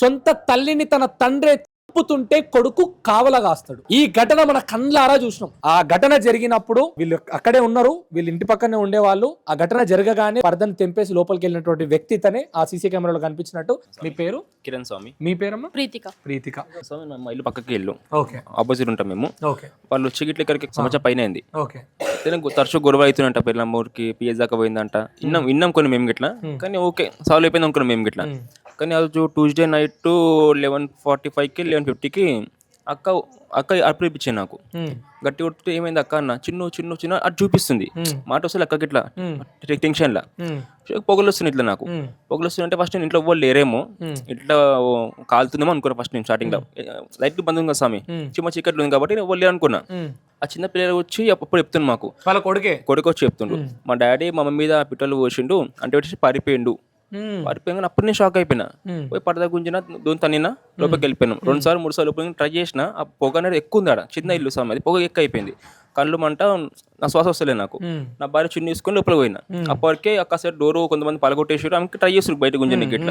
సొంత తల్లిని తన తండ్రి తప్పుతుంటే కొడుకు కావలగాస్తాడు. ఈ ఘటన మన కళ్ళారా చూసినాం. ఆ ఘటన జరిగినప్పుడు వీళ్ళు అక్కడే ఉన్నారు, వీళ్ళు ఇంటి పక్కనే ఉండేవాళ్ళు. ఆ ఘటన జరగగానే పరదని తెంపేసి లోపలికి వెళ్ళినటువంటి వ్యక్తి తనే ఆ సీసీ కెమెరాలో కనిపించినట్టు. మీ పేరు? కిరణ్ స్వామి. మీ పేరమ్మా? ప్రీతిక స్వామి. మా ఇల్లు పక్కకి ఇల్లు ఓకే, ఆపోజిట్ ఉంటాం మేము. ఓకే, వాళ్ళు వచ్చి గిట్ల ఇక్కడికి సంవత్సరం పైన అయింది. ఓకే, తరచు గొడవ అవుతుందంట, పెళ్ళమ్మూరికి పిఎస్ దాకా పోయిందంట. విన్నాం కొన్ని మేము గిట్లా, కానీ ఓకే సాల్వ్ అయిపోయింది అనుకున్నాం మేము గిట్లా. కానీ ఆ రోజు ట్యూస్డే నైట్ 11:45కి 11:50కి అక్క అప్పుడు ఇప్పించాను నాకు. గట్టి కొట్టి ఏమైంది అక్క అన్న, చిన్న అది చూపిస్తుంది. మాట వస్తుంది అక్క గిట్లా టెన్షన్లా పొగలు వస్తుంది ఇట్లా. నాకు పొగలు వస్తుంది అంటే ఫస్ట్ నేను ఇంట్లో ఎవ్వరు లేరేమో, ఇట్లా కాలుతుందేమో అనుకున్నా ఫస్ట్ నేను స్టార్టింగ్ లో. లైట్ బంద్ ఉంది కదా స్వామి, చిన్న చీకట్లు ఉంది కాబట్టి నేను ఎవ్వరు లేరు అనుకున్నా. ఆ చిన్న పిల్లలు వచ్చి అప్పుడు చెప్తుంది మాకు, వాళ్ళ కొడుకు వచ్చి చెప్తుండు, మా డాడీ మా మమ్మీ మీద పిట్టలు పోసిండు అంటే వచ్చి పారిపోయిండు. పారిపోయిన అప్పుడు నేను షాక్ అయిపోయినా. పోయి పడదా గుంజిన దోని తనినా లోపలికి వెళ్ళిపోయినాం. 2 సార్లు 3 సార్లు లోపలికి ట్రై చేసిన. ఆ పొగ అనేది ఎక్కువ ఉంది ఆడ, చిన్న ఇల్లు స్వామి, అది పొగ ఎక్కువ అయిపోయింది. కళ్ళు మంట, నా శ్వాస వస్తలేదు నాకు. నా భార్య చున్నీ తీసుకొని లోపలికి పోయినా. అప్పటికే అక్కసారి డోరు కొంతమంది పలగొట్టేసారు, ఆమెకి ట్రై చేస్తారు బయట గుంజనికి ఇట్లా.